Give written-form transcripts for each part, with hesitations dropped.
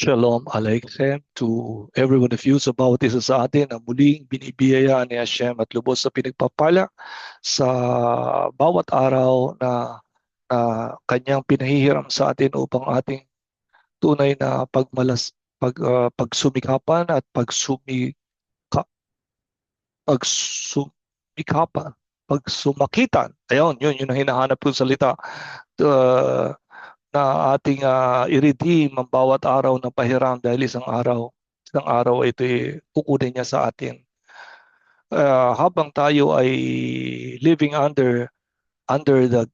Shalom Aleichem to every one of you sa bawat isa sa atin na muling binibiyayaan ni Hashem at lubos sa pinagpapala sa bawat araw na kanyang pinahihiram sa atin upang ating tunay na pagsumikapan at pagsumikapan, pagsumakitan. Ayun, yun ang hinahanap kong salita. Uh, na ating i-redeem ang bawat araw ng pahiram dahil isang araw ito kukunin niya sa atin. Habang tayo ay living under the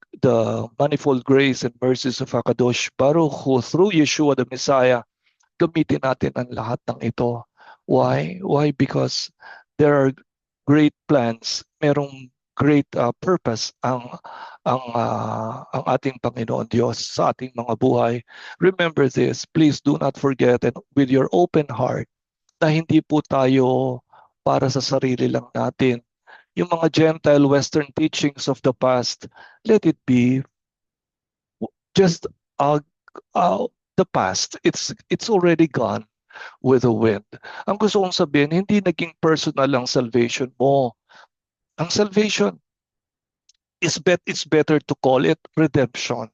manifold grace and mercies of HaKadosh Baruch Hu through Yeshua the Messiah, gamitin natin ang lahat ng ito. Why? Because there are great plans. Merong great purpose ang ating Panginoon Diyos sa ating mga buhay. Remember this, please do not forget, and with your open heart, na hindi po tayo para sa sarili lang natin. Yung mga Gentile Western teachings of the past, let it be just the past. It's already gone with the wind. Ang gusto kong sabihin, hindi naging personal ang salvation mo. Ang salvation, it's better to call it redemption,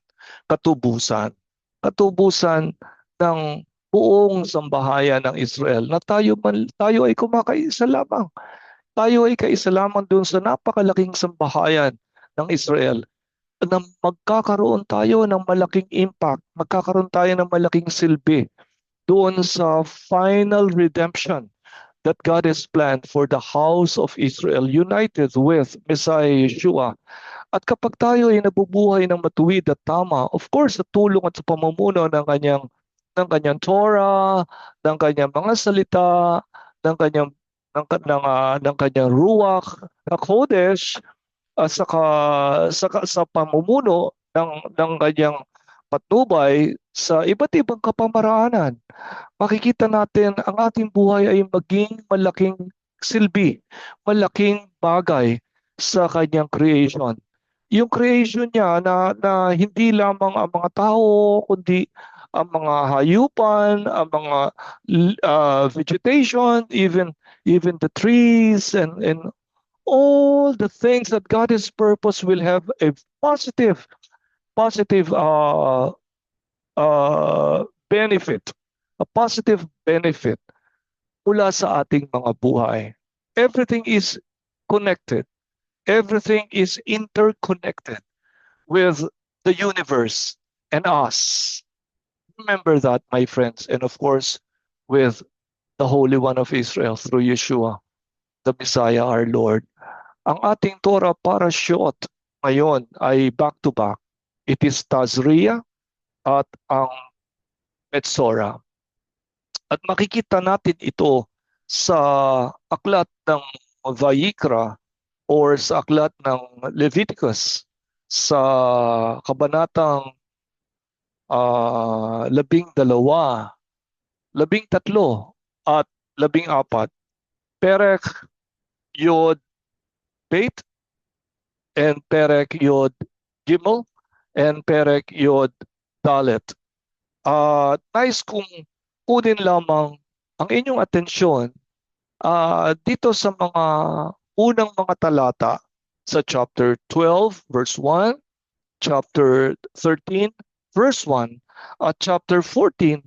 katubusan. Katubusan ng buong sambahayan ng Israel na tayo ay kumakaisa lamang. Tayo ay kaisa lamang doon sa napakalaking sambahayan ng Israel na magkakaroon tayo ng malaking impact, magkakaroon tayo ng malaking silbi doon sa final redemption that God has planned for the house of Israel united with Messiah Yeshua. At kapag tayo ay nabubuhay ng matuwid at tama, of course, sa tulong at sa pamumuno ng kanyang Torah, ng kanyang mga salita, ng kanyang Ruach HaKodesh, sa pamumuno ng kanyang patnubay sa iba't ibang kapamaraanan, makikita natin ang ating buhay ay maging malaking silbi, malaking bagay sa kanyang creation. Yung creation niya na hindi lamang ang mga tao, kundi ang mga hayupan, ang mga vegetation, even the trees and all the things that God has purpose will have a positive benefit, a positive benefit mula sa ating mga buhay. Everything is connected. Everything is interconnected with the universe and us. Remember that, my friends, and of course, with the Holy One of Israel through Yeshua, the Messiah, our Lord. Ang ating Torah parashot ngayon ay back-to-back. It is Tazria at ang Metzora. At makikita natin ito sa aklat ng Vayikra or sa aklat ng Leviticus sa kabanatang 12, 13 at 14. Perek Yod Beit and Perek Yod Gimel and Perek Yod Dalet. Nais kong kunin lamang ang inyong atensyon dito sa mga unang mga talata sa chapter 12 verse 1, chapter 13 verse 1, at chapter 14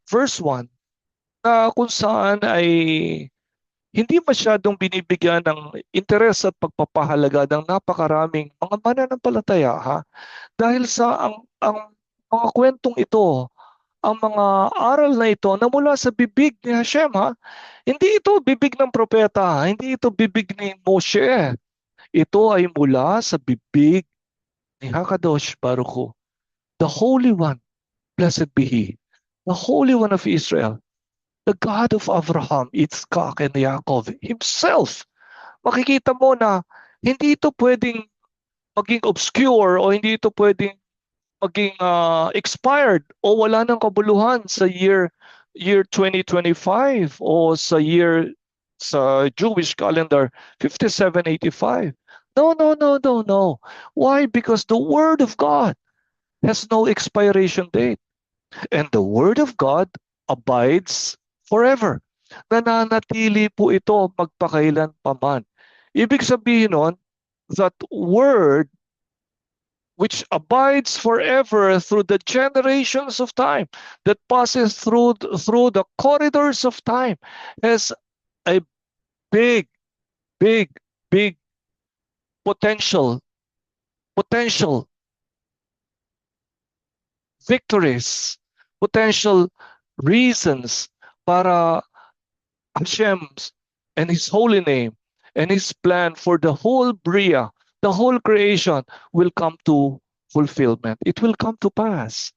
verse 1, na kung saan ay hindi masyadong binibigyan ng interes at pagpapahalaga ng napakaraming mga mananampalataya, dahil sa ang mga kwentong ito, ang mga aral na ito na mula sa bibig ni Hashem, hindi ito bibig ng propeta, hindi ito bibig ni Moshe. Ito ay mula sa bibig ni HaKadosh Baruch Hu, the Holy One, blessed be He, the Holy One of Israel, the God of Abraham, Yitzchak, and Yaakov Himself. Makikita mo na hindi ito pwedeng maging obscure o hindi ito pwedeng maging expired o wala ng kabuluhan sa year 2025 o sa Jewish calendar 5785. No. Why? Because the Word of God has no expiration date. And the Word of God abides forever. Nananatili po ito magpakailan paman. Ibig sabihin nun, that word which abides forever through the generations of time, that passes through the corridors of time, has a big, big, big potential victories, potential reasons para Hashem's and His holy name and His plan for the whole Bria, the whole creation will come to fulfillment. It will come to pass.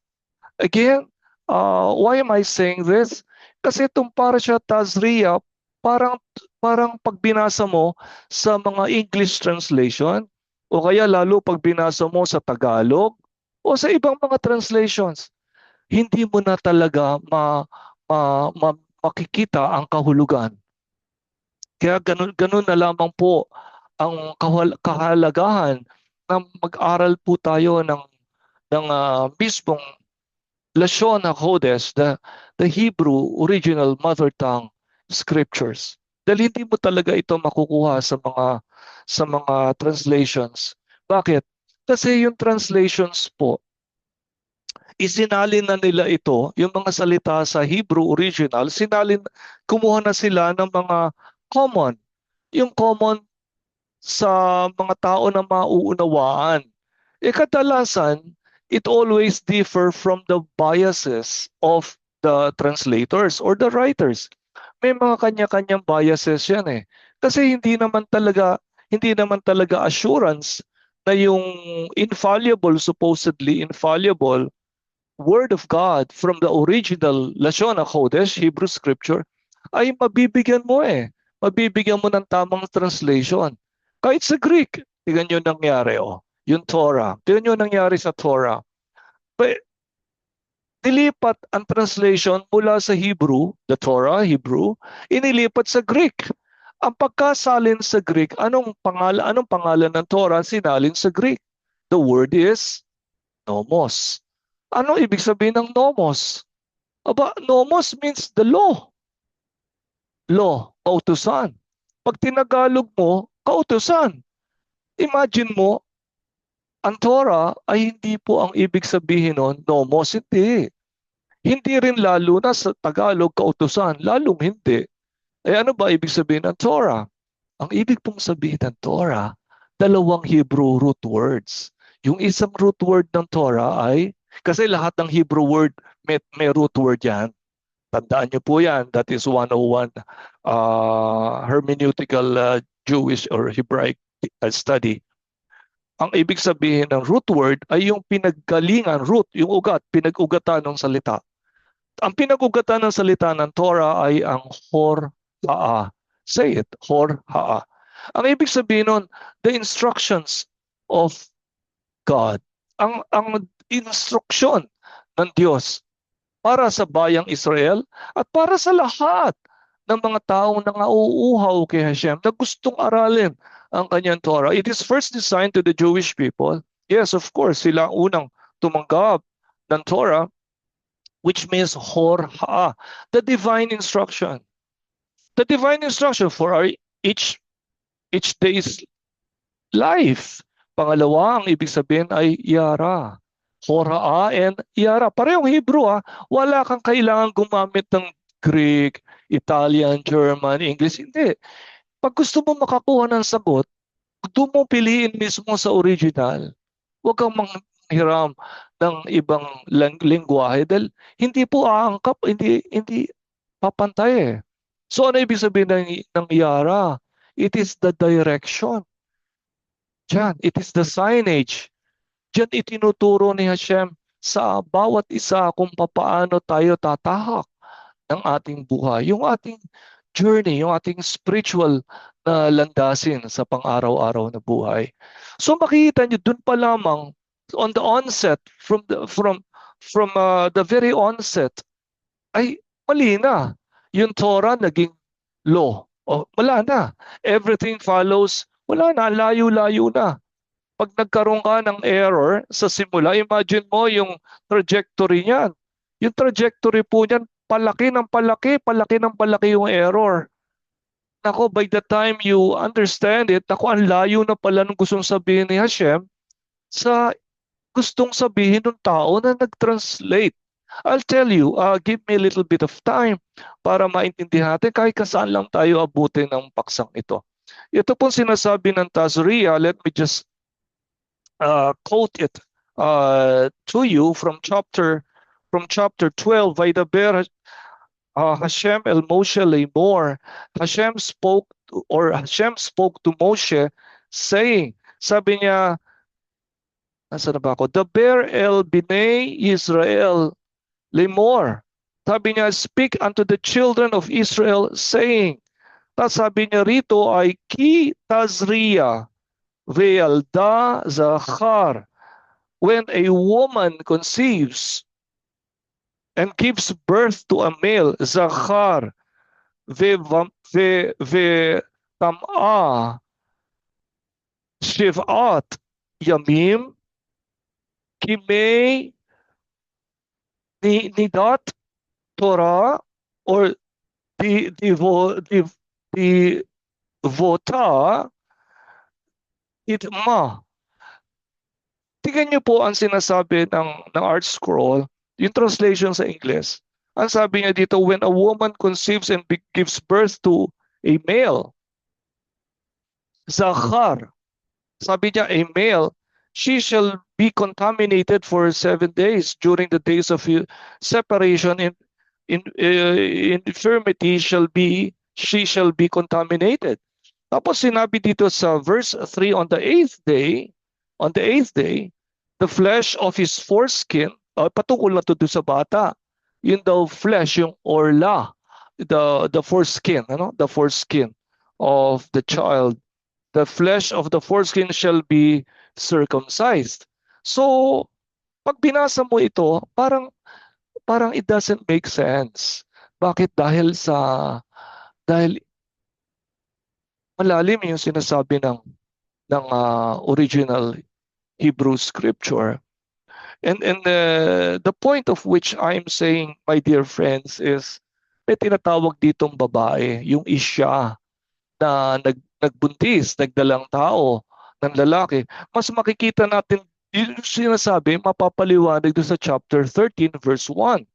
Again, why am I saying this? Kasi itong Parashat Tazria, parang pag binasa mo sa mga English translation, o kaya lalo pag binasa mo sa Tagalog, o sa ibang mga translations, hindi mo na talaga makikita ang kahulugan. Kaya ganun na lamang po ang kahalagahan na mag-aral po tayo ng mismong Lashon HaKodesh, the Hebrew original mother tongue scriptures. Dahil hindi mo talaga ito makukuha sa mga translations. Bakit? Kasi yung translations po, isinalin na nila ito, yung mga salita sa Hebrew original, kumuha na sila ng mga common. Yung common sa mga tao na mauunawaan. Kadalasan, it always differ from the biases of the translators or the writers. May mga kanya-kanyang biases yan eh. Kasi hindi naman talaga assurance na yung supposedly infallible Word of God from the original Lashon HaKodesh, Hebrew Scripture, ay mabibigyan mo eh. Mabibigyan mo ng tamang translation. Kahit sa Greek, tingnan nyo nangyari yung Torah. Tingnan nyo nangyari sa Torah. Nilipat ang translation mula sa Hebrew, the Torah, Hebrew, inilipat sa Greek. Ang pagkasalin sa Greek, anong pangalan ng Torah sinalin sa Greek? The word is nomos. Ano ibig sabihin ng nomos? Nomos means the law. Law, kautusan. Pag tinagalog mo, kautusan. Imagine mo, ang Torah ay hindi po ang ibig sabihin nun, nomos, hindi. Hindi rin lalo na sa Tagalog, kautusan, lalong hindi. Ano ba ibig sabihin ng Torah? Ang ibig pong sabihin ng Torah, dalawang Hebrew root words. Yung isang root word ng Torah ay, kasi lahat ng Hebrew word may root word yan. Tandaan niyo po yan. That is 101 hermeneutical Jewish or Hebraic study. Ang ibig sabihin ng root word ay yung pinaggalingan, root, yung ugat, pinag-ugatan ng salita. Ang pinag-ugatan ng salita ng Torah ay ang hor-ha'a. Say it, hor-ha'a. Ang ibig sabihin nun, the instructions of God. Ang instruksyon ng Diyos para sa bayang Israel at para sa lahat ng mga taong nangauuhaw kay Hashem na gustong aralin ang kanyang Torah. It is first designed to the Jewish people. Yes, of course, sila ang unang tumanggap ng Torah, which means hor-ha'a, the divine instruction. The divine instruction for our each day's life. Pangalawa, ang ibig sabihin ay yara. Hor-ha'a and yara. Parehong Hebrew Wala kang kailangan gumamit ng Greek, Italian, German, English. Hindi. Pag gusto mo makakuha ng sagot, doon mo piliin mismo sa original. Huwag kang manghiram ng ibang lingwahe dahil hindi po aangkap, hindi papantay eh. So ano ibig sabihin ng yara? It is the direction. Diyan, it is the signage. Diyan itinuturo ni Hashem sa bawat isa kung paano tayo tatahak ng ating buhay. Yung ating journey, yung ating spiritual na landasin sa pang-araw-araw na buhay. So makikita niyo dun pa lamang on the onset, from the very onset, ay mali na. Yung Torah naging law. Wala na. Everything follows. Wala na. Layo-layo na. Pag nagkaroon ka ng error sa simula, imagine mo yung trajectory niyan. Yung trajectory po niyan, palaki ng palaki, palaki ng palaki yung error. Nako, by the time you understand it, nako, ang layo na pala ng gustong sabihin ni Hashem sa gustong sabihin ng tao na nag-translate. I'll tell you, give me a little bit of time para maintindihan natin kahit saan lang tayo abutin ng paksang ito. Ito pong sinasabi ng Tazria, let me just quote it to you from chapter 12. Vaydaber Hashem el Moshe Lemor. Hashem spoke to Moshe saying, sabi niya, nasaan na ba ako? Daber el Binei Israel Lemor. Sabi niya, speak unto the children of Israel saying, tapos sabi niya rito ay ki Tazria ve'alda zachar. When a woman conceives and gives birth to a male, zachar ve'tam'a shiv'at yamim kimei nidat Torah or divota itma. Tingnan niyo po ang sinasabi ng Art Scroll, yung translation sa English. Ang sabi niya dito, when a woman conceives and gives birth to a male, zachar, sabi niya a male, she shall be contaminated for 7 days. During the days of separation in infirmity she shall be contaminated. Tapos sinabi dito sa verse 3, on the eighth day, the flesh of his foreskin, patungkol na to sa bata, yun daw flesh, yung orla, the foreskin, the foreskin of the child, the flesh of the foreskin shall be circumcised. So, pag binasa mo ito, parang it doesn't make sense. Bakit? Dahil malalim yung sinasabi ng original Hebrew scripture. And the point of which I'm saying, my dear friends, is may tinatawag ditong babae, yung isya na nagbuntis, nagdalang tao ng lalaki. Mas makikita natin yung sinasabi, mapapaliwanag doon sa chapter 13 verse 1.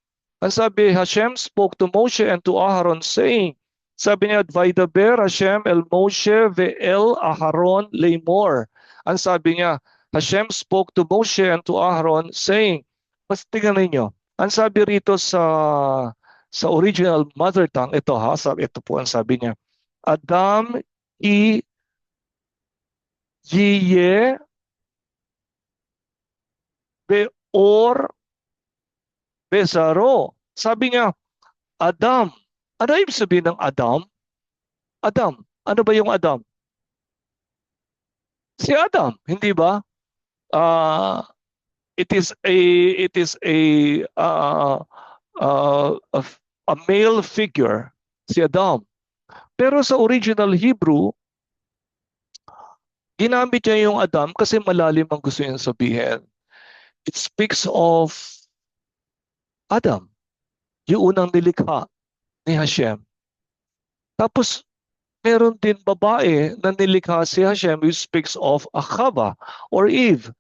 Ang sabi, Hashem spoke to Moshe and to Aharon saying, sabi niya, Vaydaber Hashem el Moshe ve'el Aharon Lemor. Ang sabi niya, Hashem spoke to Moshe and to Aharon saying, mas tingnan ninyo, ang sabi rito sa original mother tongue, ito po ang sabi niya, Adam i yiye beor bezaro. Sabi niya, Adam. Ano ibig sabihin ng Adam? Adam. Ano ba yung Adam? Si Adam, hindi ba? It is a male figure, si Adam. Pero sa original Hebrew, ginamit niya yung Adam kasi malalim ang gusto niyang sabihin. It speaks of Adam, yung unang nilikha ni Hashem. Tapos, meron din babae na nilikha si Hashem which speaks of Chava or Eve.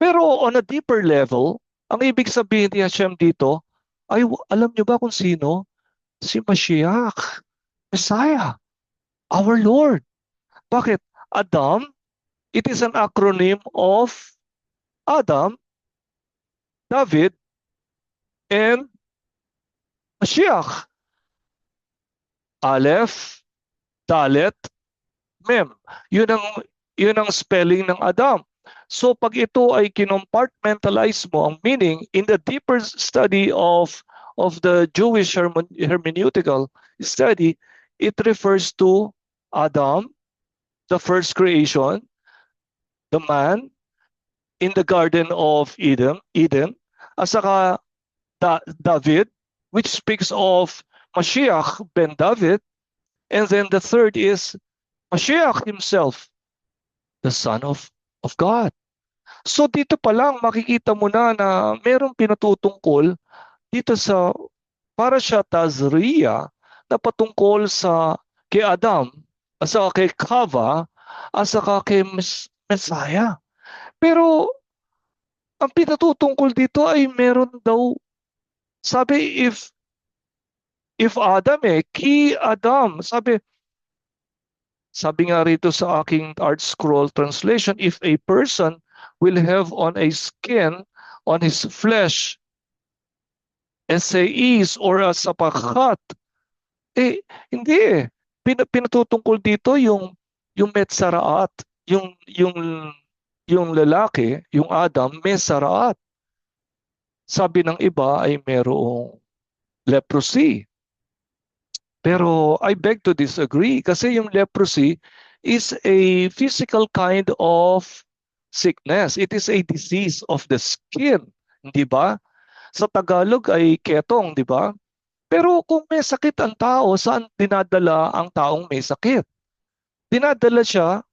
Pero on a deeper level, ang ibig sabihin ni Hashem dito, ay alam niyo ba kung sino? Si Mashiach, Messiah, our Lord. Bakit? Adam, it is an acronym of Adam, David, and Mashiach. Aleph, Dalet, Mem. Yun ang spelling ng Adam. So pag ito ay kinompartmentalize mo ang meaning in the deeper study of the Jewish hermeneutical study, it refers to Adam, the first creation, the man in the Garden of Eden, at saka David, which speaks of Mashiach ben David, and then the third is Mashiach himself, the Son of God. So dito pa lang makikita mo na merong pinatutungkol dito sa para siya Tazria na patungkol sa kay Adam, at saka kay Kava, at saka kay Messiah. Pero ang pinatutungkol dito ay meron daw, sabi if Adam key Adam, sabi nga rito sa aking Art Scroll translation, if a person will have on a skin on his flesh SAEs or a sapakhat, hindi pinatutungkol dito yung Metzaraat, yung lalaki, yung Adam, Metzaraat. Sabi ng iba ay merong leprosy. Pero I beg to disagree kasi yung leprosy is a physical kind of sickness. It is a disease of the skin, hindi ba? Sa Tagalog ay ketong, di ba? Pero kung may sakit ang tao, saan dinadala ang taong may sakit? Dinadala siya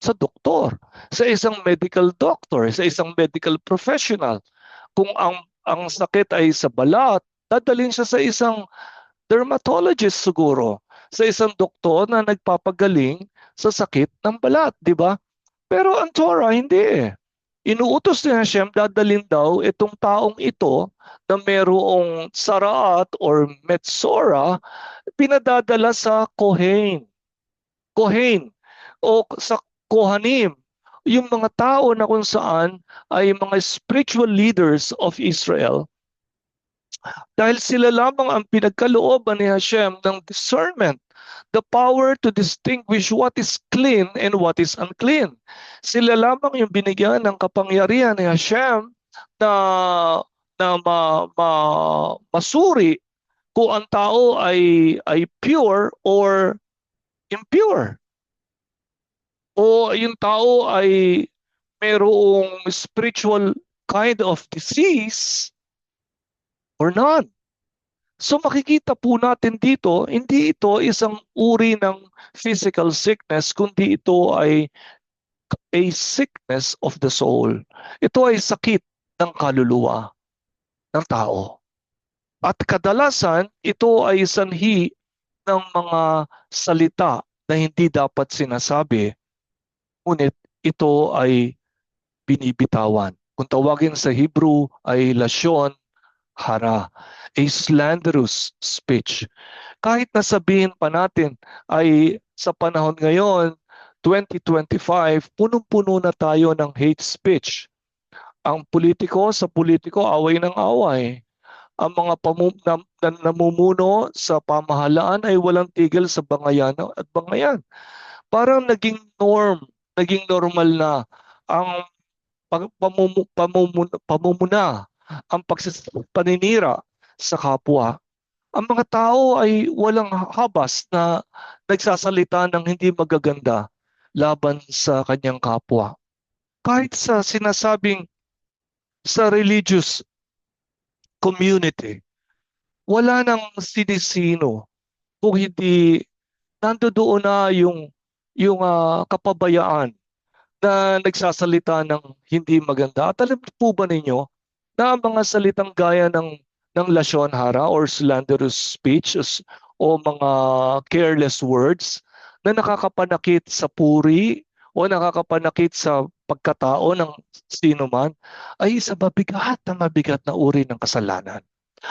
sa doktor, sa isang medical doctor, sa isang medical professional. Kung ang sakit ay sa balat, dadalhin siya sa isang dermatologist siguro, sa isang doktor na nagpapagaling sa sakit ng balat, di ba? Pero ang Torah, hindi eh. Inuutos ni Hashem, dadalhin daw itong taong ito na merong saraat or metsora, pinadadala sa Kohen, o sa Kohanim, yung mga tao na kung saan ay mga spiritual leaders of Israel, dahil sila lamang ang pinagkalooban ni Hashem ng discernment, the power to distinguish what is clean and what is unclean. Sila lamang yung binigyan ng kapangyarihan ni Hashem na masuri kung ang tao ay pure or impure. O yung tao ay mayroong spiritual kind of disease or not. So makikita po natin dito, hindi ito isang uri ng physical sickness, kundi ito ay a sickness of the soul. Ito ay sakit ng kaluluwa ng tao. At kadalasan, ito ay sanhi ng mga salita na hindi dapat sinasabi, ngunit ito ay binibitawan. Kung tawagin sa Hebrew ay lashon hara, a slanderous speech. Kahit nasabihin pa natin ay sa panahon ngayon, 2025, punong-puno na tayo ng hate speech. Ang politiko sa politiko, away ng away. Ang mga namumuno sa pamahalaan ay walang tigil sa bangayan at bangayan. Parang naging naging normal na ang pamumuna, ang paninira sa kapwa. Ang mga tao ay walang habas na nagsasalita ng hindi magaganda laban sa kanyang kapwa. Kahit sa sinasabing sa religious community, wala nang sinisino kung hindi nandoon na yung kapabayaan na nagsasalita ng hindi maganda. At alam po ba ninyo na ang mga salitang gaya ng lashon hara or slanderous speech o mga careless words na nakakapanakit sa puri o nakakapanakit sa pagkatao ng sino man ay isa mabigat na uri ng kasalanan.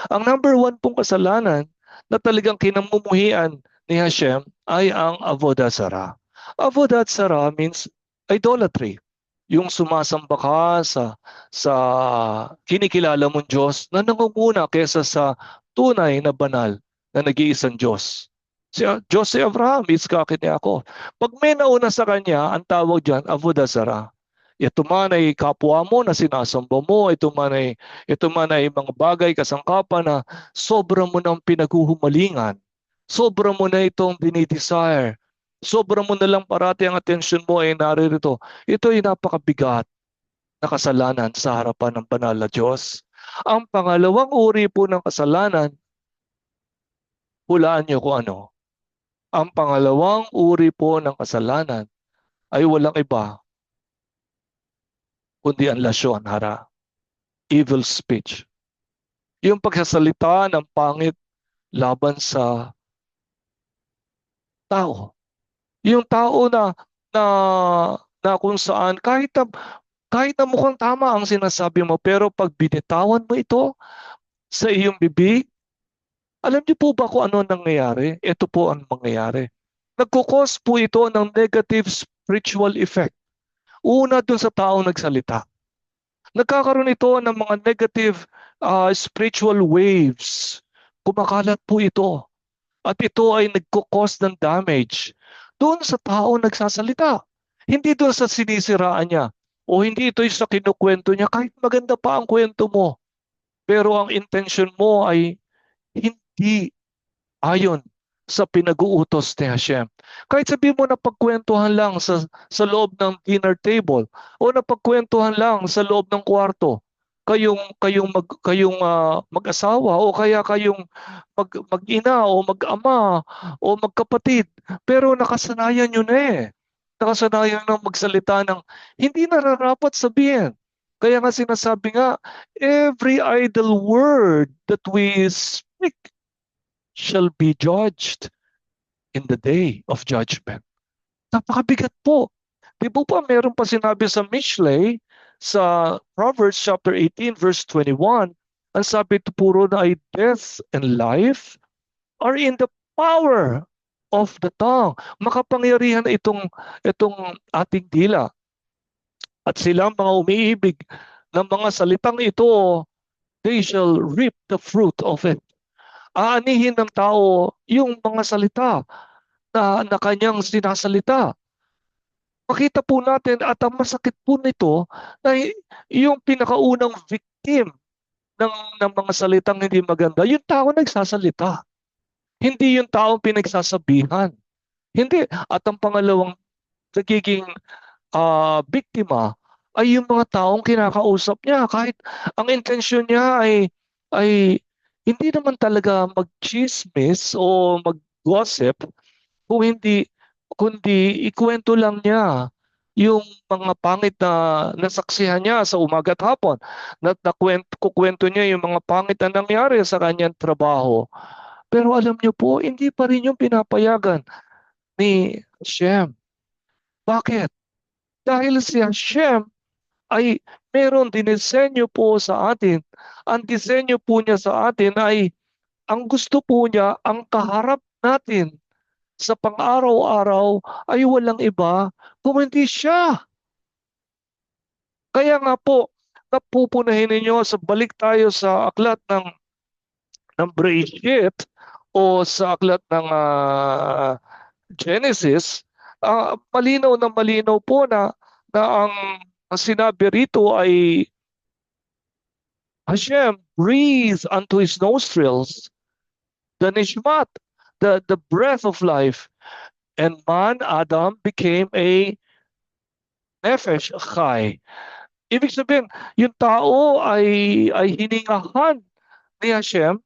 Ang number one pong kasalanan na talagang kinamumuhian ni Hashem ay ang avodah zarah. Avodah zarah means idolatry. Yung sumasamba ka sa kinikilala mong Diyos na nangunguna kaysa sa tunay na banal na nag-iisang Diyos. Diyos si Abraham, Iskak at Yaakov. Pag may nauna sa kanya, ang tawag dyan, avodah zarah. Ito man ay kapwa mo na sinasamba mo, ito man ay mga bagay kasangkapan na sobra mo ng pinaghuhumalingan. Sobra mo na itong dinidesire. Sobra mo na lang parati ang atensyon mo ay naririto. Ito ay napakabigat na kasalanan sa harapan ng banal na Diyos. Ang pangalawang uri po ng kasalanan, hulaan niyo kung ano. Ang pangalawang uri po ng kasalanan ay walang iba kundi ang lasyon, hara, evil speech. Yung pagsasalita ng pangit laban sa tao. Yung tao na na kung saan kahit na mukhang tama ang sinasabi mo, pero pag binitawan mo ito sa iyong bibig, alam niyo po ba kung ano nangyayari? Ito po ang mangyayari. Nagkukos po ito ng negative spiritual effect. Una dun sa taong nagsalita. Nagkakaroon ito ng mga negative spiritual waves. Kumakalat po ito. At ito ay nagkukos ng damage doon sa tao nagsasalita. Hindi doon sa sinisiraan niya. O hindi ito sa kinukwento niya. Kahit maganda pa ang kwento mo. Pero ang intention mo ay hindi ayon sa pinag-uutos ni Hashem. Kahit sabihin mo na pagkwentuhan lang sa loob ng dinner table o napagkwentuhan lang sa loob ng kwarto, kayong mag-asawa o kaya kayong mag-ina o mag-ama o magkapatid, pero nakasanayan nyo na eh. Nakasanayan ng magsalita ng hindi nararapat sabihin. Kaya nga sinasabi nga, every idle word that we speak shall be judged in the day of judgment. Napakabigat po. Di po pa meron pa sinabi sa Mishlei, sa Proverbs chapter 18 verse 21, ang sabi ito puro na ay death and life are in the power of the tongue. Makapangyarihan itong ating dila. At silang mga umiibig ng mga salitang ito, they shall reap the fruit of it. Aanihin ng tao yung mga salita na kanyang sinasalita. Makita po natin at ang masakit po nito na yung pinakaunang victim ng mga salitang hindi maganda, yung tao nagsasalita. Hindi yung taong pinagsasabihan. Hindi. At ang pangalawang nagiging biktima ay yung mga taong kinakausap niya. Kahit ang intensyon niya ay hindi naman talaga mag-chismis o mag-gossip, kung hindi, kundi ikwento lang niya yung mga pangit na nasaksihan niya sa umaga at hapon. Kukwento niya yung mga pangit na nangyari sa kanyang trabaho. Pero alam niyo po, hindi pa rin yung pinapayagan ni Hashem. Bakit? Dahil si Hashem ay meron dinisenyo po sa atin. Ang disenyo po niya sa atin ay ang gusto po niya, ang kaharap natin sa pang-araw-araw ay walang iba kung hindi siya. Kaya nga po, napupunahin ninyo sa balik tayo sa aklat ng Bereshit o sa aklat ng Genesis, malinaw na malinaw po na ang sinabi rito ay Hashem breathed unto his nostrils the nishmat, the breath of life. And man, Adam, became a nefesh chai. Ibig sabihin, yung tao ay hiningahan ni Hashem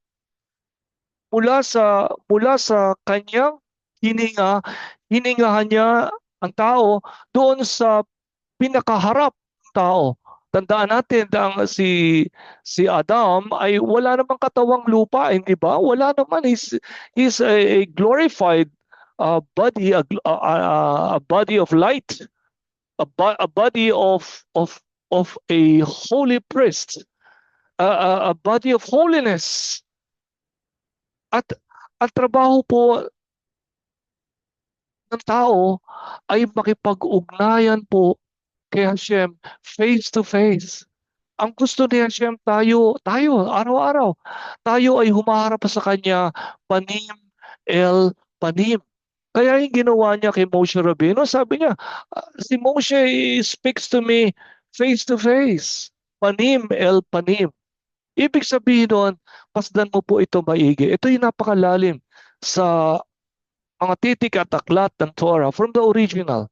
mula sa kanyang hiningahan niya ang tao doon sa pinakaharap ng tao. Tandaan natin ang si Adam ay wala namang katawang lupa, hindi ba? Wala naman. He's a glorified body, a body of light, a body of a holy priest, a body of holiness. At ang trabaho po ng tao ay makipag-ugnayan po kay Hashem face to face. Ang gusto ni Hashem tayo araw-araw, tayo ay humaharap sa Kanya panim panim. Kaya yung ginawa niya kay Moshe Rabbeinu, sabi niya, si Moshe speaks to me face to face, panim panim. Ibig sabihin nun, pasdan mo po ito maigi. Ito yung napakalalim sa mga titik at aklat ng Torah from the original.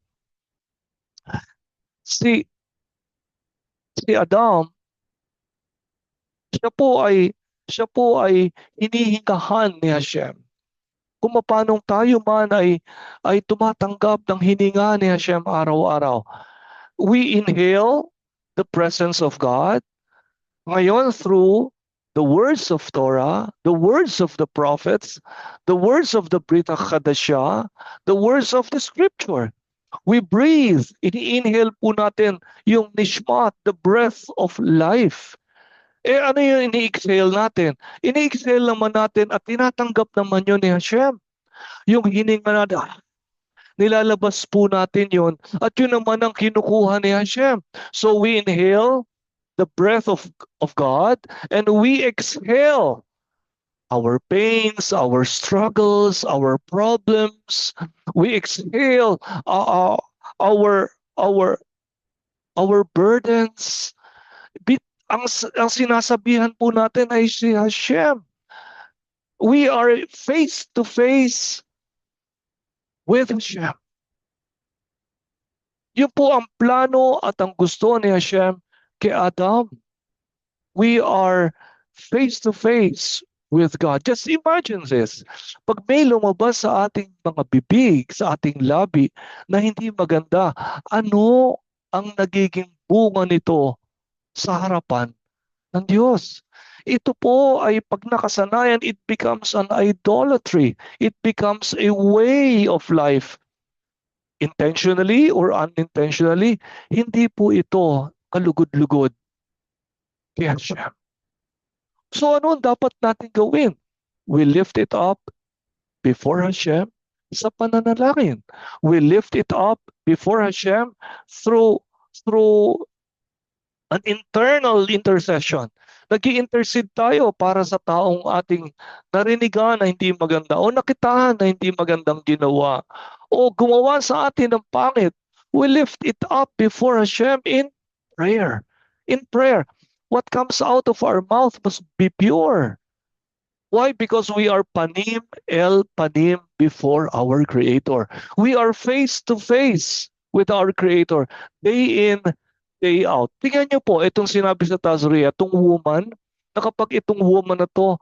Si Adam, siya po ay hinihingahan ni Hashem. Kung paanong tayo man ay tumatanggap ng hininga ni Hashem araw-araw. We inhale the presence of God. Ngayon through the words of Torah, the words of the prophets, the words of the Brit Hadashah, the words of the scripture. We breathe. Ini-inhale po natin yung nishmat, the breath of life. Ano yung ini-exhale natin? Ini-exhale naman natin at tinatanggap naman yun ni Hashem. Yung hininga natin, nilalabas po natin yun at yun naman ang kinukuha ni Hashem. So we inhale the breath of God and we exhale our pains, our struggles, our problems. We exhale our our our burdens. Ang sinasabihan po natin ay si Hashem. We are face to face with Hashem. Yun po ang plano at ang gusto ni Hashem kay Adam. We are face to face with God. Just imagine this. Pag may lumabas sa ating mga bibig, sa ating labi na hindi maganda, ano ang nagiging bunga nito sa harapan ng Diyos? Ito po ay pag nakasanayan, it becomes an idolatry. It becomes a way of life. Intentionally or unintentionally, hindi po ito kalugod-lugod kay Hashem. So ano dapat natin gawin? We lift it up before Hashem sa pananalangin. We lift it up before Hashem through an internal intercession. Nag-i-intercede tayo para sa taong ating narinigan na hindi maganda o nakitahan na hindi magandang ginawa o gumawa sa atin ng pangit. We lift it up before Hashem in prayer. In prayer. What comes out of our mouth must be pure. Why? Because we are panim el panim before our Creator. We are face to face with our Creator, day in, day out. Tingnan niyo po, itong sinabi sa Tazria, itong woman, na kapag itong woman na to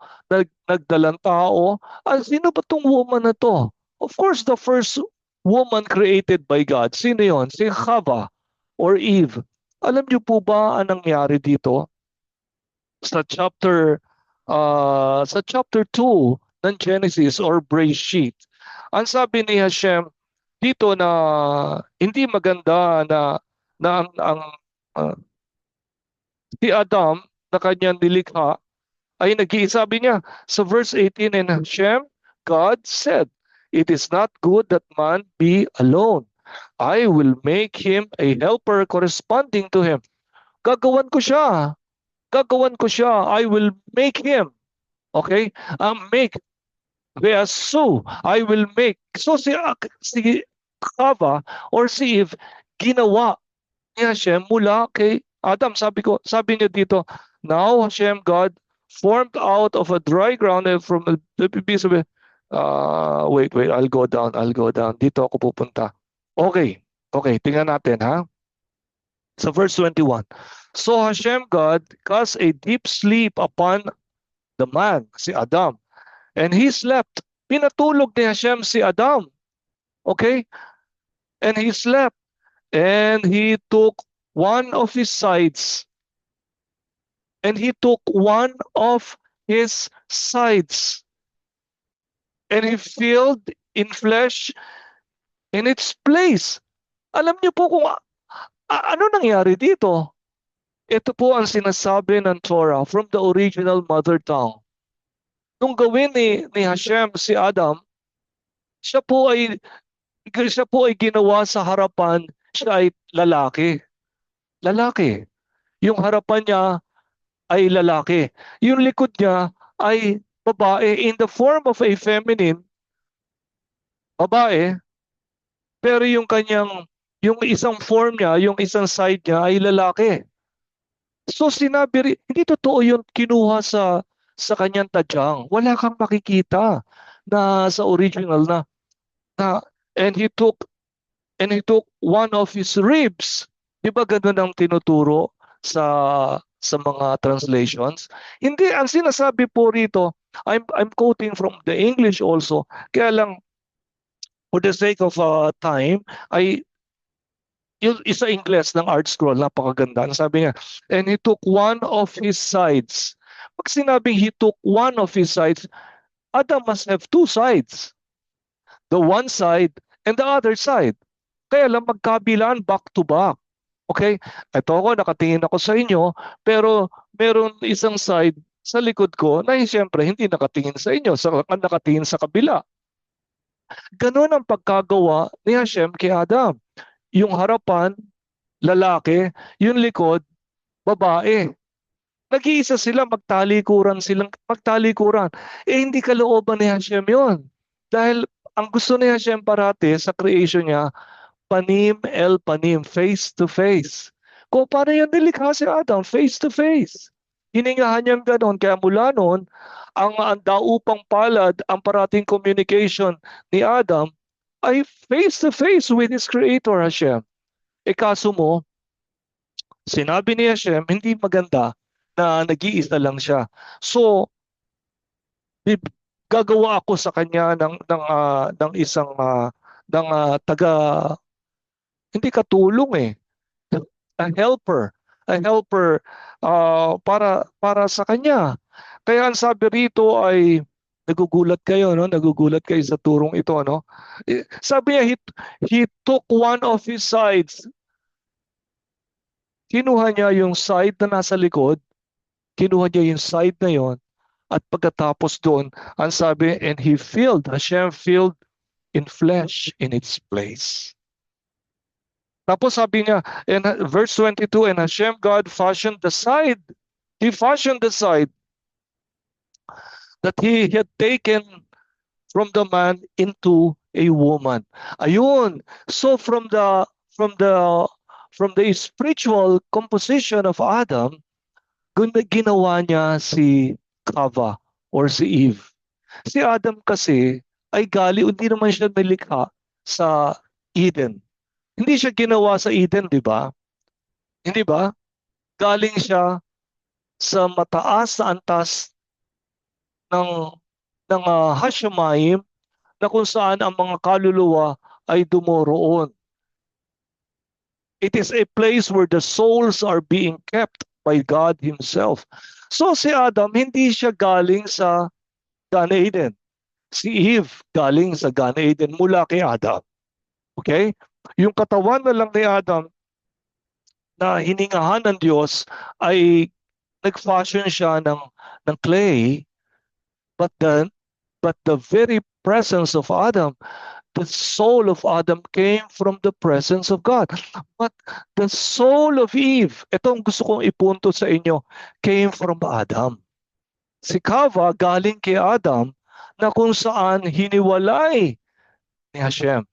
nagdalang tao, sino ba itong woman na to? Of course, the first woman created by God. Sino yon? Si Chava or Eve. Alam niyo po ba ang nangyari dito? Sa chapter 2 ng Genesis or Bereshit. Ang sabi ni Hashem dito na hindi maganda na si Adam na kanyang nilikha ay sabi niya sa verse 18, and Hashem, God said, it is not good that man be alone. I will make him a helper corresponding to him. Gagawan ko siya. I will make him. Okay? Make. So, I will make. So, si Chava or si Eve, ginawa ni Hashem mula kay Adam. Sabi niya dito, now Hashem God formed out of a dry ground and from the piece of it. Wait, I'll go down. Dito ako pupunta. Okay, tingnan natin ha. Sa verse 21. So Hashem God cast a deep sleep upon the man, si Adam. And he slept. Pinatulog ni Hashem si Adam. Okay? And he slept. And he took one of his sides. And he took one of his sides. And he filled in flesh in its place. Alam niyo po kung ano nangyari dito? Ito po ang sinasabi ng Torah from the original mother tongue. Nung gawin ni Hashem si Adam, siya po ay ginawa sa harapan, siya ay lalaki. Lalaki. Yung harapan niya ay lalaki. Yung likod niya ay babae in the form of a feminine babae, pero yung isang form niya, yung isang side niya ay lalaki. So sinabi, hindi totoo yung kinuha sa kanyang tadyang. Wala kang makikita na sa original na and he took one of his ribs. Di ba ganun ang tinuturo sa mga translations? Hindi, ang sinasabi po rito, I'm quoting from the English also, kaya lang for the sake of time, yung isa Ingles ng Art Scroll, napakaganda. Ang sabi niya, and he took one of his sides. Pag sinabing he took one of his sides, Adam must have two sides. The one side and the other side. Kaya lang magkabilaan back to back. Okay? Ito ako, nakatingin ako sa inyo, pero meron isang side sa likod ko na siyempre hindi nakatingin sa inyo, nakatingin sa kabila. Ganun ang pagkagawa ni Hashem kay Adam. Yung harapan, lalaki, yung likod, babae. Nag-iisa sila, magtalikuran. Hindi kalooban ni Hashem yun. Dahil ang gusto ni Hashem parati sa creation niya, panim el panim, face to face. Kung paano yan nilikha si Adam, face to face. Hiningahan niya ganon. Kaya mula noon, ang daupang palad, ang parating communication ni Adam ay face to face with his creator Hashem. Kaso mo, sinabi ni Hashem, hindi maganda na nag-iisa lang siya. So, gagawa ako sa kanya ng isang taga, hindi katulong a helper para sa kanya. Kaya ang sabi rito ay nagugulat kayo sa turong ito, no? Sabi niya, he took one of his sides. Kinuha niya yung side na nasa likod, kinuha niya yung side na yon, at pagkatapos doon, ang sabi, and Hashem filled in flesh in its place. Tapos sabi niya, in verse 22, and Hashem God fashioned the side. He fashioned the side that he had taken from the man into a woman. Ayun. So from the spiritual composition of Adam, ginawa niya si Chava or si Eve. Si Adam kasi ay hindi naman siya nilikha sa Eden. Hindi siya ginawa sa Eden, di ba? Hindi ba? Galing siya sa mataas na antas ng Hashemayim na kung saan ang mga kaluluwa ay dumoroon. It is a place where the souls are being kept by God Himself. So si Adam, hindi siya galing sa Gan Eden. Si Eve galing sa Gan Eden mula kay Adam. Okay? Yung katawan na lang ni Adam na hiningahan ng Diyos ay nag-fashion siya ng clay, but the very presence of Adam, the soul of Adam came from the presence of God. But the soul of Eve, itong gusto kong ipunto sa inyo, came from Adam. Si Chava galing kay Adam na kung saan hiniwalay ni Hashem.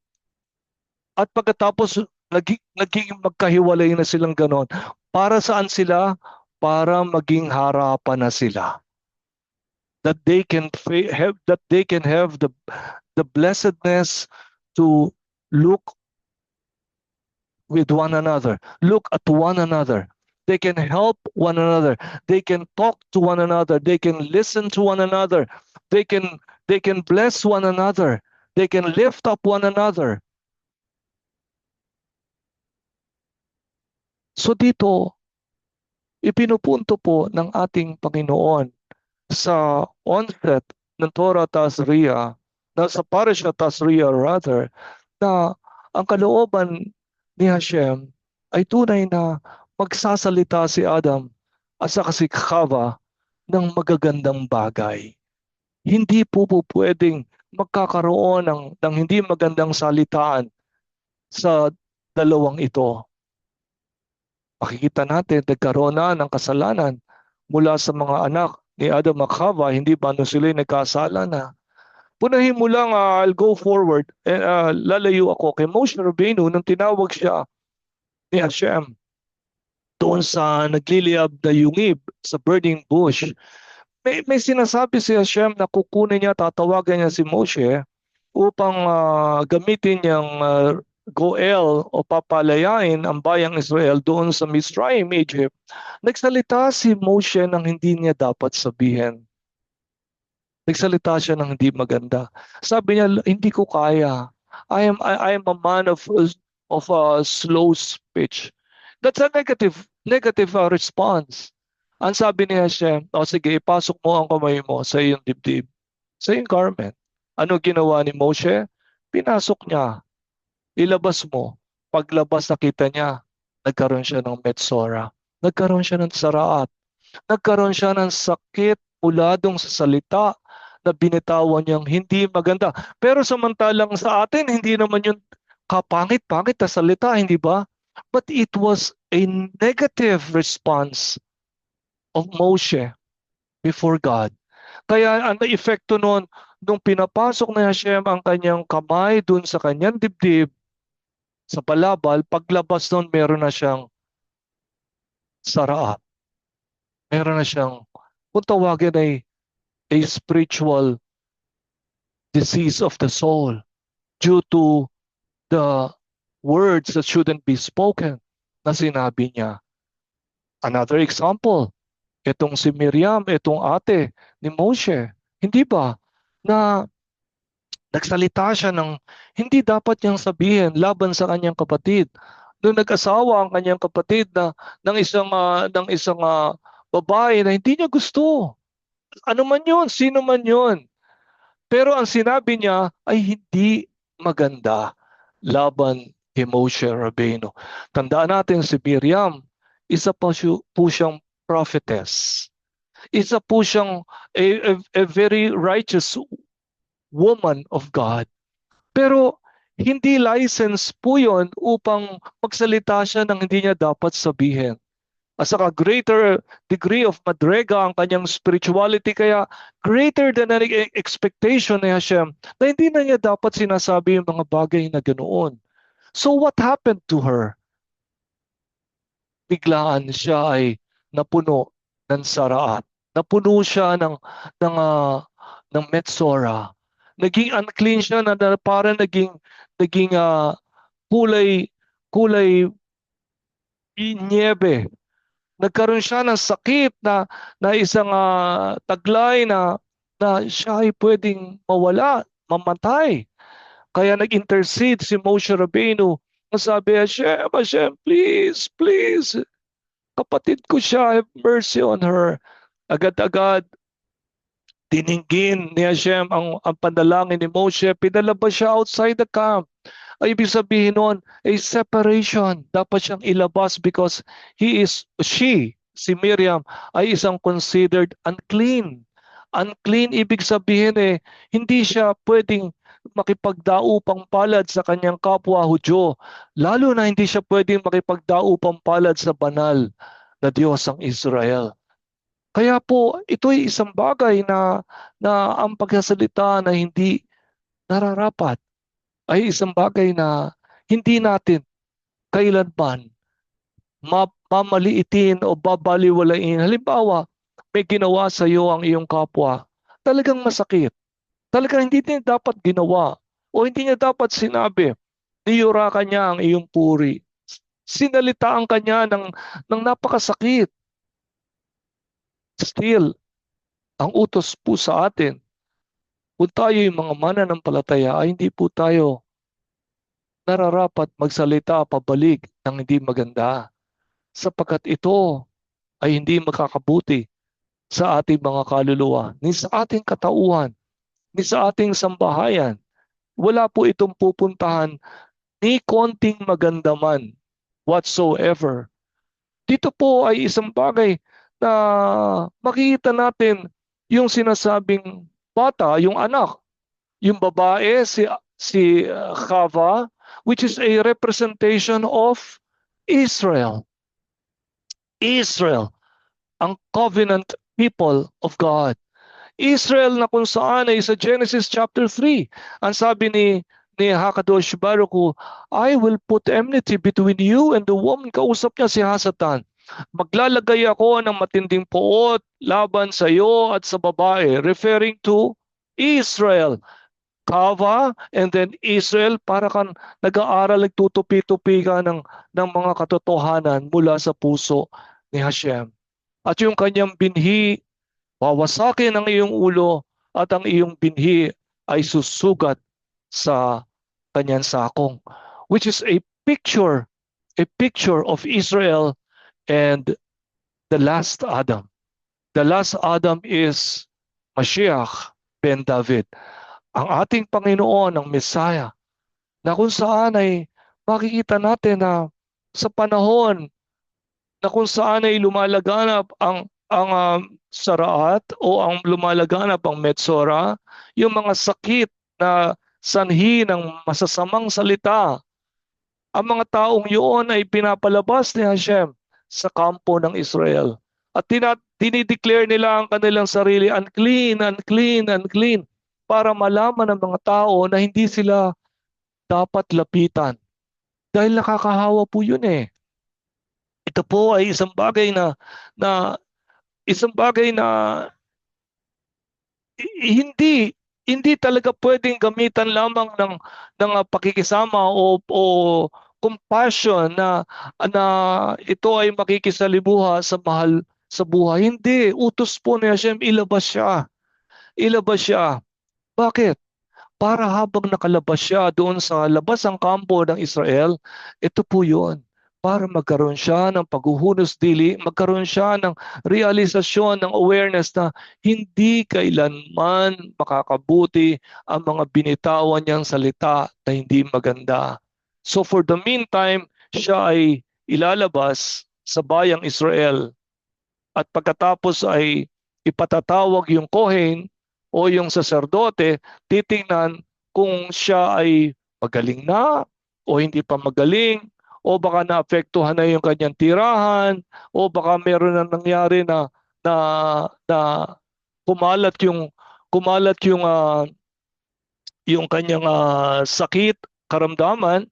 At pagkatapos naging magkahiwalay na silang ganon. Para saan sila? Para maging harapan na sila. That they can have the blessedness to look with one another, look at one another. They can help one another. They can talk to one another. They can listen to one another. They can bless one another. They can lift up one another. So dito, ipinupunto po ng ating Panginoon sa onset ng Torah Tazria, sa Parashat Tazria rather, na ang kalooban ni Hashem ay tunay na magsasalita si Adam at saka si Chava ng magagandang bagay. Hindi po pwedeng magkakaroon ng hindi magandang salitaan sa dalawang ito. Makikita natin, nagkaroon na ng kasalanan mula sa mga anak ni Adam at Chava, hindi ba sila nagkasala na? Punahin mo lang, I'll go forward, lalayo ako kay Moshe Rabbeinu nung tinawag siya ni Hashem doon sa nagliliyab na yungib sa burning bush. May sinasabi si Hashem na kukunin niya, tatawagan niya si Moshe upang gamitin niyang Goel o papalayain ang bayang Israel doon sa Misraim, Egypt. Nagsalita si Moshe ng hindi niya dapat sabihin. Nagsalita siya ng hindi maganda. Sabi niya, hindi ko kaya. I am a man of slow speech. That's a negative response. Ang sabi ni Hashem, o sige, ipasok mo ang kamay mo sa iyong dibdib, sa iyong garment. Ano ginawa ni Moshe? Pinasok niya, ilabas mo. Paglabas nakita niya, nagkaroon siya ng Metsora. Nagkaroon siya ng saraat. Nagkaroon siya ng sakit mula dong sa salita na binitawan niyang hindi maganda. Pero samantalang sa atin, hindi naman yun kapangit-pangit na salita, hindi ba? But it was a negative response of Moshe before God. Kaya ang epekto noon, nung pinapasok na Hashem ang kanyang kamay dun sa kanyang dibdib, sa balabal, paglabas noon, meron na siyang saraat. Meron na siyang, kung tawagin ay a spiritual disease of the soul due to the words that shouldn't be spoken na sinabi niya. Another example, itong si Miriam, itong ate ni Moshe, hindi ba, na nagsalita siya ng hindi dapat niyang sabihin laban sa kanyang kapatid. Nung nag-asawa ang kanyang kapatid na ng isang babae na hindi niya gusto. Ano man 'yun, sino man 'yun. Pero ang sinabi niya ay hindi maganda laban kay Moshe Rabbeinu. Tandaan natin si Miriam, isa po siyang prophetess. Isa po siyang a very righteous woman of God. Pero hindi license po yon upang magsalita siya ng hindi niya dapat sabihin. At saka greater degree of madrega ang kanyang spirituality, kaya greater than any expectation ni Hashem na hindi na niya dapat sinasabi yung mga bagay na ganoon. So what happened to her? Biglaan siya ay napuno ng saraat. Napuno siya ng Metsora. Naging unclean siya na parang naging kulay kulay niebe. Nagkaroon siya ng sakit na isang taglay na siya ay pwedeng mawala, mamatay. Kaya nag-intercede si Moshe Rabbeinu. Sabi, Hashem, Hashem, please, please, kapatid ko siya, have mercy on her. Agad-agad, tiningin ni Hashem ang panalangin ni Moshe, pinalabas siya outside the camp. Ay ibig sabihin nun, a separation. Dapat siyang ilabas because si Miriam, ay isang considered unclean. Unclean, ibig sabihin hindi siya pwedeng makipagdaupang palad sa kanyang kapwa Hudyo. Lalo na hindi siya pwedeng makipagdaupang palad sa banal na Diyos ang Israel. Kaya po, ito'y isang bagay na ang pagsasalita na hindi nararapat ay isang bagay na hindi natin kailanman mamaliitin o babaliwalain. Halimbawa, may ginawa sa iyo ang iyong kapwa, talagang masakit. Talagang hindi niya dapat ginawa o hindi niya dapat sinabi. Niyura ka niya ang iyong puri. Sinalitaan ka niya ng napakasakit. Still, ang utos po sa atin, kung tayo yung mga mananampalataya, ay hindi po tayo nararapat magsalita pabalik ng hindi maganda sapagkat ito ay hindi makakabuti sa ating mga kaluluwa, ni sa ating katauhan, ni sa ating sambahayan. Wala po itong pupuntahan ni konting maganda man whatsoever. Dito po ay isang bagay na makikita natin yung sinasabing bata, yung anak, yung babae, si Chava, which is a representation of Israel. Israel, ang covenant people of God. Israel na kung saan ay sa Genesis chapter 3. Ang sabi ni Hakadosh Baruch Hu, I will put enmity between you and the woman. Kausap niya si Hasatan. Maglalagay ako ng matinding poot laban sa iyo at sa babae. Referring to Israel. Kava and then Israel, para kang nag-aaral, nagtutupi-tupi ka ng mga katotohanan mula sa puso ni Hashem. At yung kanyang binhi, wawasakin ang iyong ulo at ang iyong binhi ay susugat sa kanyang sakong. Which is a picture of Israel and the last Adam. The last Adam is Mashiach ben David. Ang ating Panginoon, ang Messiah, na kung saan ay makikita natin na sa panahon na kung saan ay lumalaganap ang saraat o ang lumalaganap ang Metsora, yung mga sakit na sanhi ng masasamang salita, ang mga taong yun ay pinapalabas ni Hashem sa kampo ng Israel. At dinideclare nila ang kanilang sarili, unclean, unclean, unclean, para malaman ng mga tao na hindi sila dapat lapitan. Dahil nakakahawa po yun eh. Ito po ay na isang bagay na hindi hindi talaga pwedeng gamitan lamang ng pakikisama o compassion na ito ay makikisalimuha sa mahal sa buhay. Hindi, utos po ni Hashem, ilabas siya. Ilabas siya. Bakit? Para habang nakalabas siya doon sa labas ng kampo ng Israel, ito po yun. Para magkaroon siya ng paghuhunos dili, magkaroon siya ng realisasyon, ng awareness na hindi kailanman makakabuti ang mga binitawan niyang salita na hindi maganda. So for the meantime, siya ay ilalabas sa bayang Israel at pagkatapos ay ipatatawag yung Kohen o yung saserdote, titingnan kung siya ay magaling na o hindi pa magaling o baka naapektuhan na yung kanyang tirahan o baka meron na nangyari na na kumalat yung kanyang sakit, karamdaman,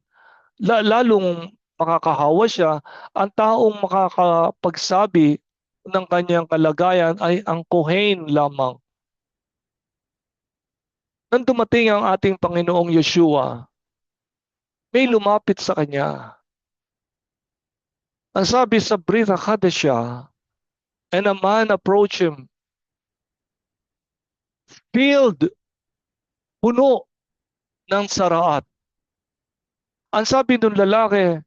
lalong makakahawa siya. Ang taong makakapagsabi ng kanyang kalagayan ay ang Kohen lamang. Nang dumating ang ating Panginoong Yeshua, may lumapit sa kanya. Ang sabi sa Brit HaChadashah, and a man approached him, filled, puno ng saraat. Ang sabi ng lalaki,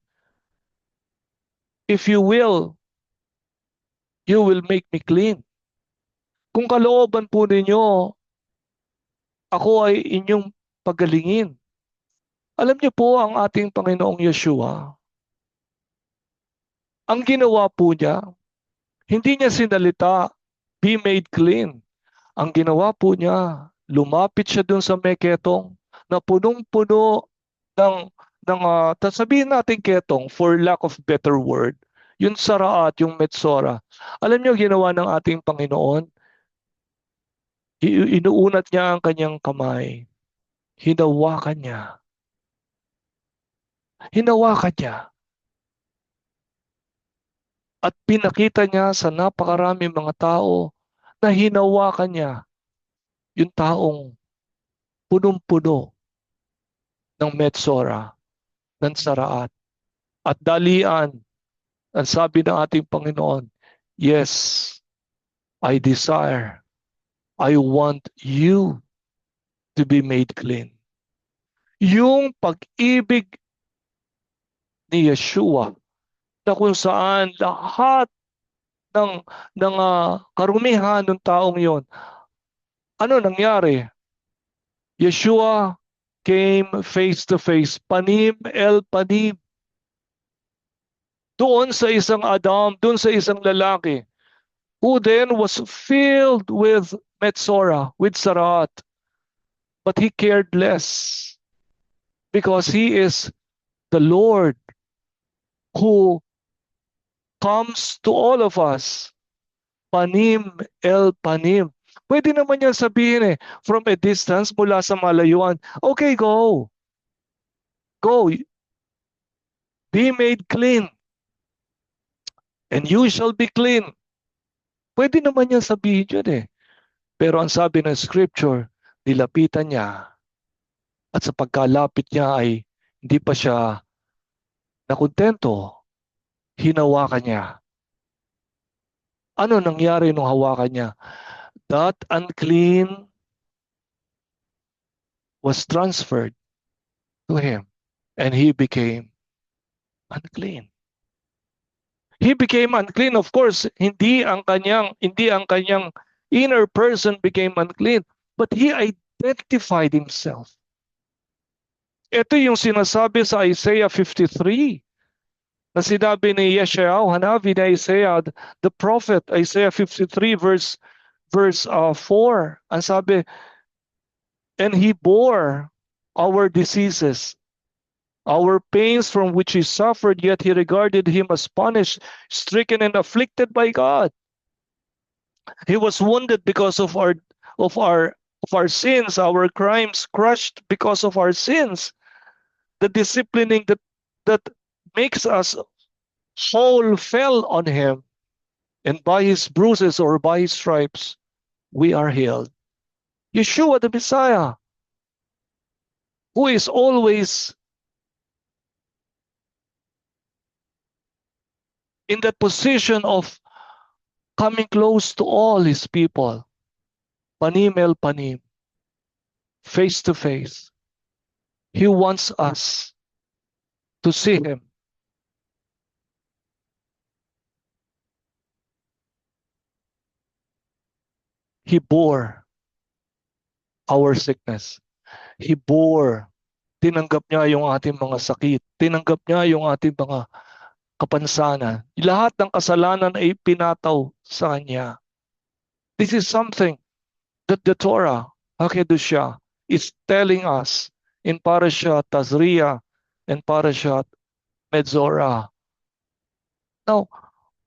if you will make me clean. Kung kalooban po ninyo, ako ay inyong pagalingin. Alam niyo po ang ating Panginoong Yeshua, ang ginawa po niya, hindi niya sinalita, be made clean. Ang ginawa po niya, lumapit siya dun sa may ketong na punong-puno sabihin natin ketong for lack of better word, yung saraat, yung metsora. Alam niyo ginawa ng ating Panginoon? Inuunat niya ang kanyang kamay. Hinawakan niya. Hinawakan niya. At pinakita niya sa napakaraming mga tao na hinawakan niya yung taong punong-puno ng metsora, ng saraat. At dalian, ang sabi ng ating Panginoon, yes, I want you to be made clean. Yung pag-ibig ni Yeshua na kung saan lahat ng karumihan ng taong yon, ano nangyari? Yeshua came face to face, panim el panim. Doon sa isang Adam, doon sa isang lalaki, who then was filled with Metzora, with Sarat, but he cared less because he is the Lord who comes to all of us, panim el panim. Pwede naman yan sabihin from a distance, mula sa malayuan, okay, go. Go. Be made clean. And you shall be clean. Pwede naman yan sabihin yun Pero ang sabi ng scripture, nilapitan niya. At sa pagkalapit niya ay hindi pa siya nakontento. Hinawakan niya. Ano nangyari nung hawakan niya? That unclean was transferred to him. And he became unclean. He became unclean. Of course, hindi ang kanyang inner person became unclean, but he identified himself. Ito yung sinasabi sa Isaiah 53 na sinabi ni Yeshayahu Hanavi na Isaiah, the prophet, Isaiah 53 verse 4. Ang sabi, and he bore our diseases, our pains from which he suffered, yet he regarded him as punished, stricken and afflicted by God. He was wounded because of our sins, our crimes crushed because of our sins. The disciplining that makes us whole fell on him, and by his bruises or by his stripes we are healed. Yeshua the Messiah, who is always in that position of coming close to all his people, panim el panim, face to face. He wants us to see him. He bore our sickness. He bore. Tinanggap niya yung ating mga sakit. Tinanggap niya yung ating mga kapansanan. Lahat ng kasalanan ay pinataw sa kanya. This is something that the Torah, HaKedushah, is telling us in Parashat Tazria and Parashat Metzorah. Now,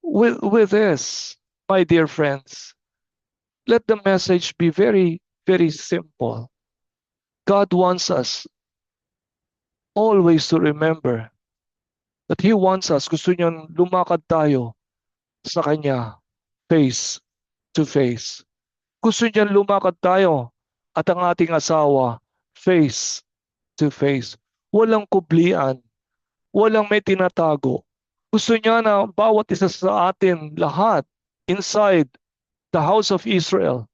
with this, my dear friends, let the message be very, very simple. God wants us always to remember that He wants us, gusto niyang lumakad tayo sa Kanya face to face. Gusto niyang lumakad tayo at ang ating asawa face to face. Walang kublian, walang may tinatago. Gusto niya na bawat isa sa atin lahat inside the house of Israel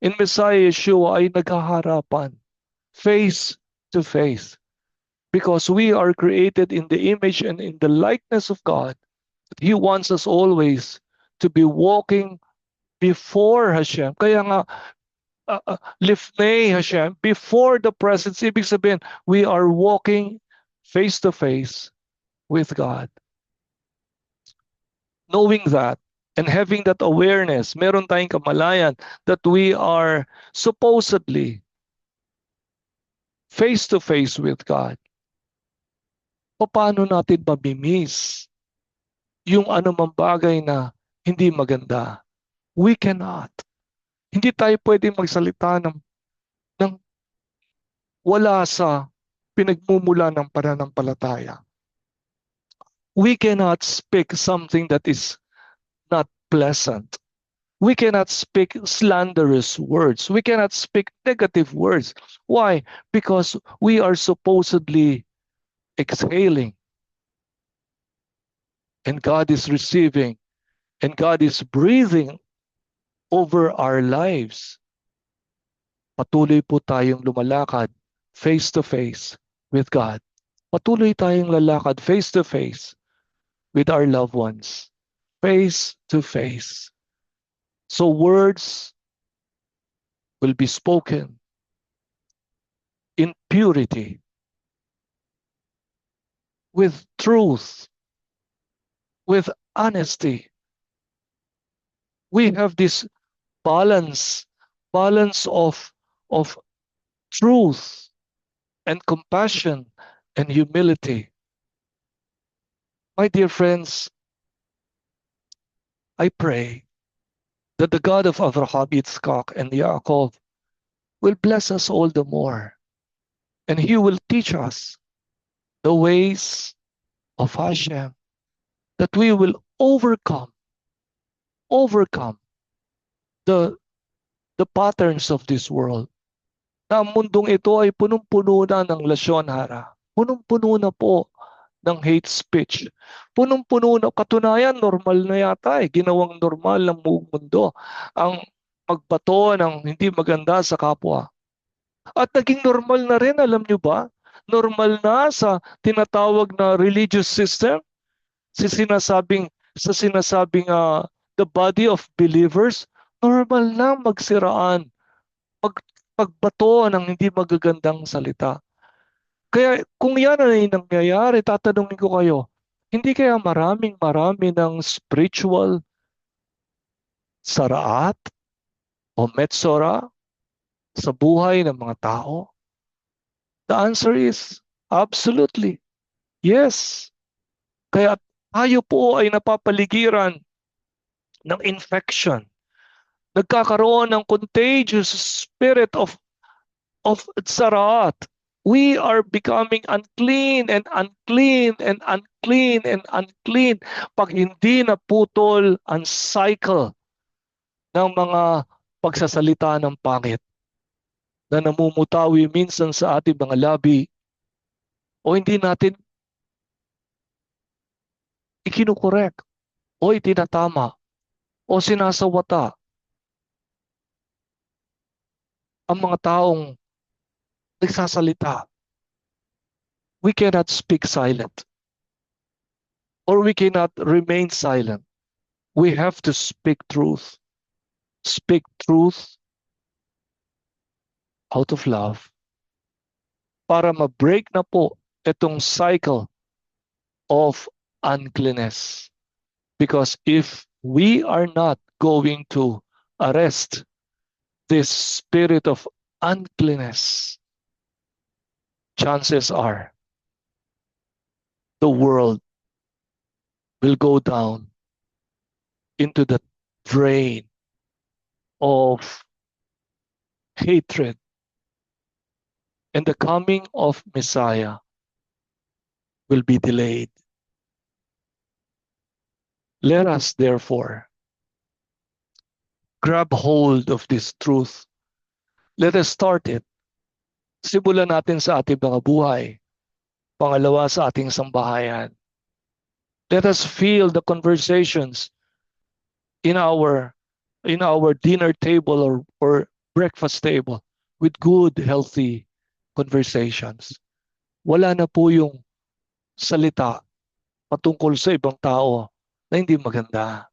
in Messiah Yeshua ay nagkaharapan face to face. Because we are created in the image and in the likeness of God. He wants us always to be walking before Hashem. Kaya nga, lifnei Hashem, before the presence. Ibig sabihin, we are walking face to face with God. Knowing that and having that awareness, meron tayong kamalayan that we are supposedly face to face with God. Paano natin mamimiss yung anumang bagay na hindi maganda? We cannot. Hindi tayo pwedeng magsalita ng wala sa pinagmumula ng pananampalataya. We cannot speak something that is not pleasant. We cannot speak slanderous words. We cannot speak negative words. Why? Because we are supposedly exhaling. And God is receiving. And God is breathing over our lives. Patuloy po tayong lumalakad face to face with God. Patuloy tayong lalakad face to face with our loved ones. Face to face. So words will be spoken in purity, with truth, with honesty. We have this balance of truth and compassion and humility. My dear friends, I pray that the God of Avraham, Yitzchak, and Yaakov will bless us all the more, and He will teach us the ways of Hashem, that we will overcome the patterns of this world. Na ang mundong ito ay punong-puno na ng lasyon hara. Punong-puno na po ng hate speech. Punong-puno na, katunayan, normal na yata ginawang normal ng buong mundo ang magbato ng hindi maganda sa kapwa. At naging normal na rin, alam nyo ba? Normal na sa tinatawag na religious system, sinasabing sa sinasabing the body of believers, normal lang magsiraan, pagbato ng hindi magagandang salita. Kaya kung yan ay nangyayari, tatanungin ko kayo, hindi kaya marami ng spiritual saraat o metsora sa buhay ng mga tao? The answer is absolutely yes. Kaya tayo po ay napapaligiran ng infection. Nagkakaroon ng contagious spirit of saraat. We are becoming unclean and unclean and unclean and unclean pag hindi naputol ang cycle ng mga pagsasalita ng pangit na namumutawi minsan sa ating mga labi o hindi natin ikinukorek o itinatama o sinasawata ang mga taong nagsasalita. We cannot speak silent or we cannot remain silent. We have to speak truth. Speak truth out of love para ma-break na po itong cycle of uncleanness. Because if we are not going to arrest this spirit of uncleanness, chances are the world will go down into the drain of hatred, and the coming of Messiah will be delayed. Let us therefore grab hold of this truth. Let us start it. Simulan natin sa ating mga buhay. Pangalawa, sa ating sambahayan. Let us feel the conversations in our dinner table or breakfast table with good, healthy conversations. Wala na po yung salita patungkol sa ibang tao na hindi maganda.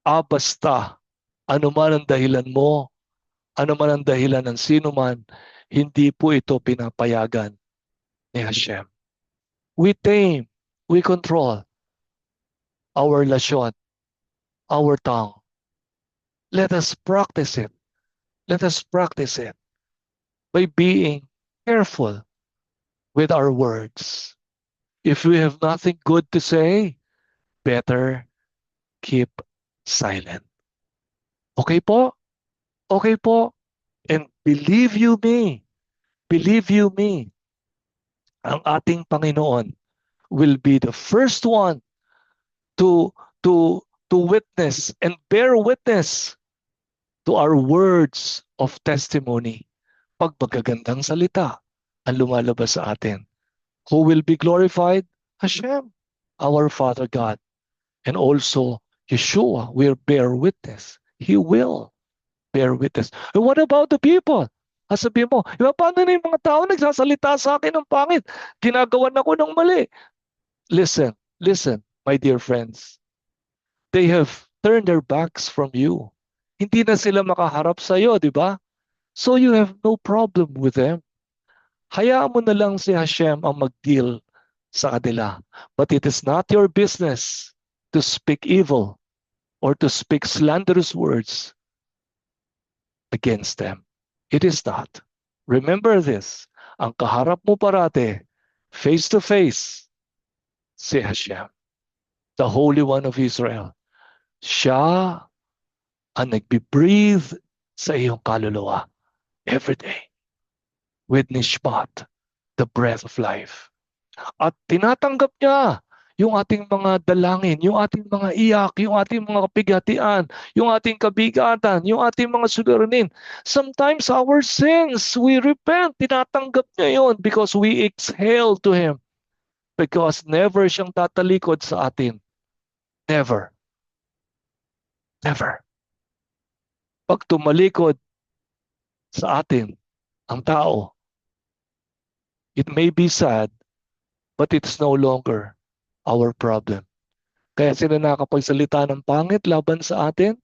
Basta, ano man ang dahilan mo, ano man ang dahilan ng sino man, hindi po ito pinapayagan ni Hashem. We tame, we control our lashon, our tongue. Let us practice it. Let us practice it by being careful with our words. If we have nothing good to say, better keep silent. Okay po? Okay po? And believe you me, ang ating Panginoon will be the first one to to to witness and bear witness to our words of testimony. Pag magagandang salita ang lumalabas sa atin. Who will be glorified? Hashem, our Father God. And also, Yeshua will bear witness. He will bear witness. And what about the people? Sabihin mo, paano na yung mga tao nagsasalita sa akin ng pangit? Ginagawan ako ng mali. Listen, my dear friends. They have turned their backs from you. Hindi na sila makaharap sa iyo, di ba? So you have no problem with them. Hayaan mo na lang si Hashem ang mag-deal sa kanila. But it is not your business to speak evil or to speak slanderous words against them. It is not. Remember this. Ang kaharap mo parate, face to face, si Hashem, the Holy One of Israel. Siya ang nagbe-breathe sa iyong kaluluwa every day with nishmat, the breath of life. At tinatanggap niya yung ating mga dalangin, yung ating mga iyak, yung ating mga kapighatian, yung ating kabigatan, yung ating mga suliranin. Sometimes our sins, we repent, tinatanggap niya yun because we exhale to Him. Because never siyang tatalikod sa atin. Never. Never. Pag tumalikod sa atin ang tao, it may be sad, but it's no longer our problem. Kaya sila nakakapagsalita ng pangit laban sa atin.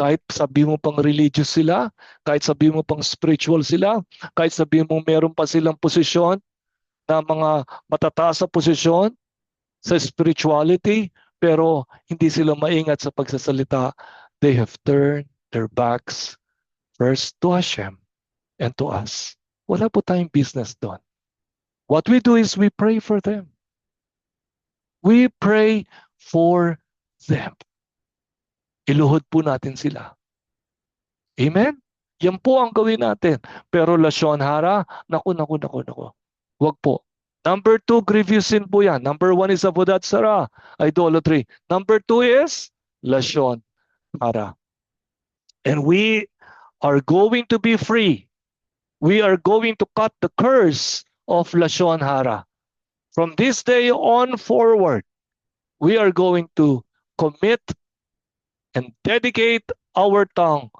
Kahit sabi mo pang religious sila, kahit sabi mo pang spiritual sila, kahit sabi mo meron pa silang posisyon na mga matataas sa posisyon sa spirituality, pero hindi sila maingat sa pagsasalita. They have turned their backs first to Hashem and to us. Wala po tayong business doon. What we do is we pray for them. We pray for them. Iluhod po natin sila. Amen? Yan po ang gawin natin. Pero Lashon Hara, naku. Wag po. Number 2, grievous sin po yan. Number 1 is Avodat Sarah, idolatry. Number 2 is Lashon Hara. And we are going to be free. We are going to cut the curse of Lashon Hara. From this day on forward, we are going to commit and dedicate our tongue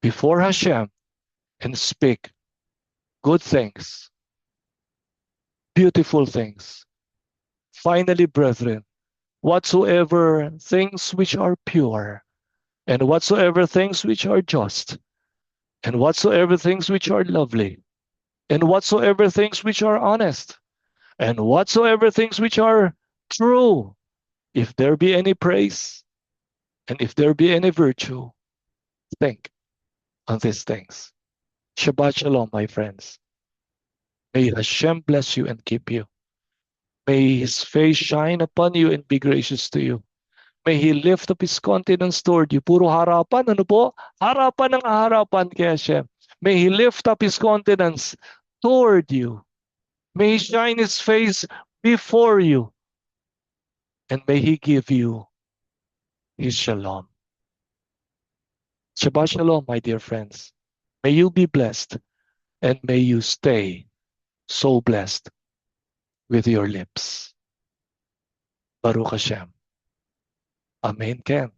before Hashem and speak good things, beautiful things. Finally, brethren, whatsoever things which are pure, and whatsoever things which are just, and whatsoever things which are lovely, and whatsoever things which are honest, and whatsoever things which are true, if there be any praise, and if there be any virtue, think on these things. Shabbat Shalom, my friends. May Hashem bless you and keep you. May His face shine upon you and be gracious to you. May He lift up His countenance toward you. Puro harapan, ano po? Harapan ng harapan kay Hashem. May He lift up His countenance toward you. May He shine His face before you. And may He give you His shalom. Shabbat Shalom, my dear friends. May you be blessed and may you stay so blessed with your lips. Baruch Hashem. Amen, Ken.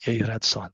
Yehí Ratzon.